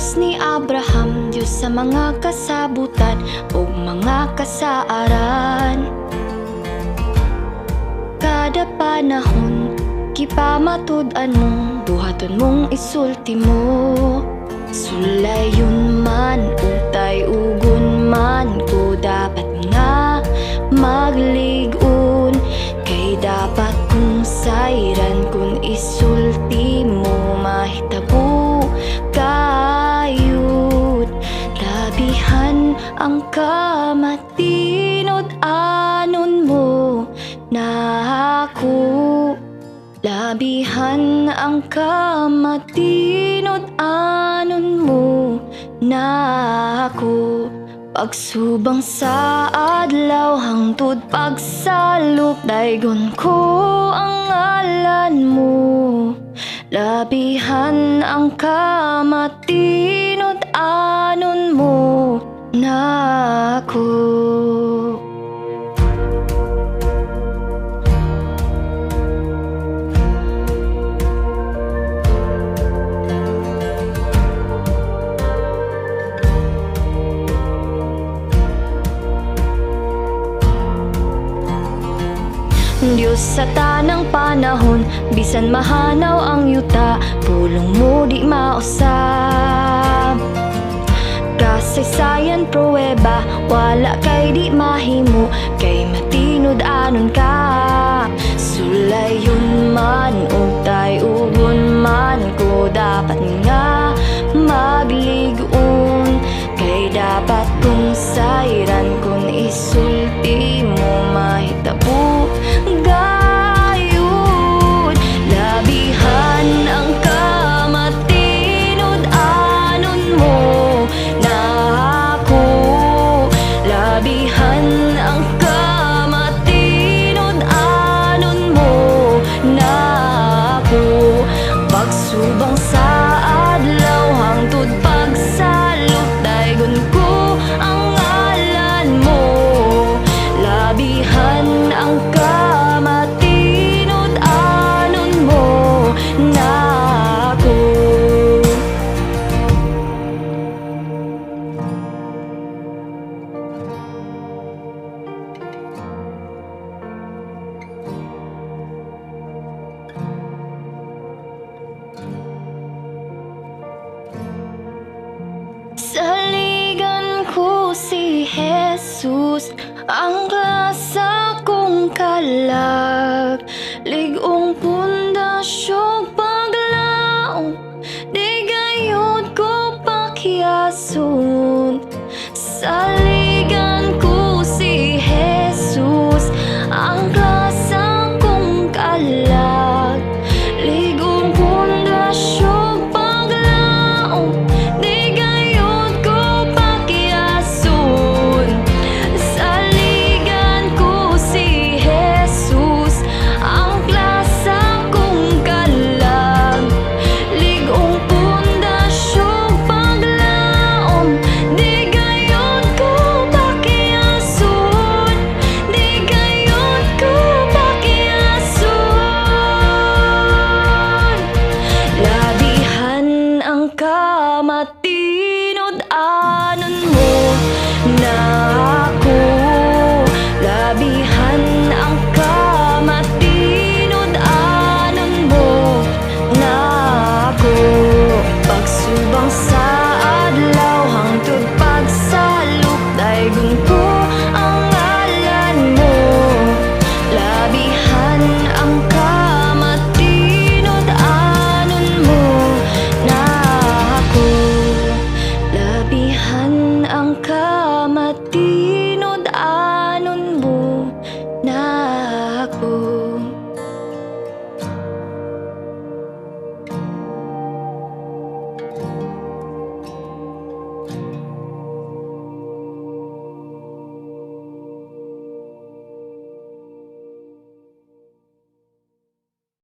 Diyos ni Abraham, Diyos sa mga kasabutan o mga kasaaran. Kada panahon, kipamatud-an mo, buhaton mong isulti mo. Sulayon man, utay ugon man, ko dapat nga magligon. Kay dapat kung sayran, kung isulti mo, mahitabo kayod. Labihan ang kamatinod anon mo na ako. Labihan ang kamatinod anon mo na ako. Pagsubang sa adlaw hangtod pagsalop, daygon ko ang ngalan mo. Labihan ang kamatinod anon mo na ako. Diyos sa tanang panahon, bisan mahanaw ang yuta, pulong mo di mausab. Kasaysayan pruweba, wala kay di mahimo, kay matinod anon ka. Sulayon man, utay ugon man, ko dapat nga magligon. Kay dapat kung sayran, kung isulti mo, mahitabo gayud. Labihan ang kamatinod anon mo na ako. Labihan ang kamatinod anon mo na ako. Pagsubang sa adlaw hangtod pagsalop, daygon ko ang ngalan mo. Labihan ang kamatinod anon mo na ako. Saligan ko si Jesus,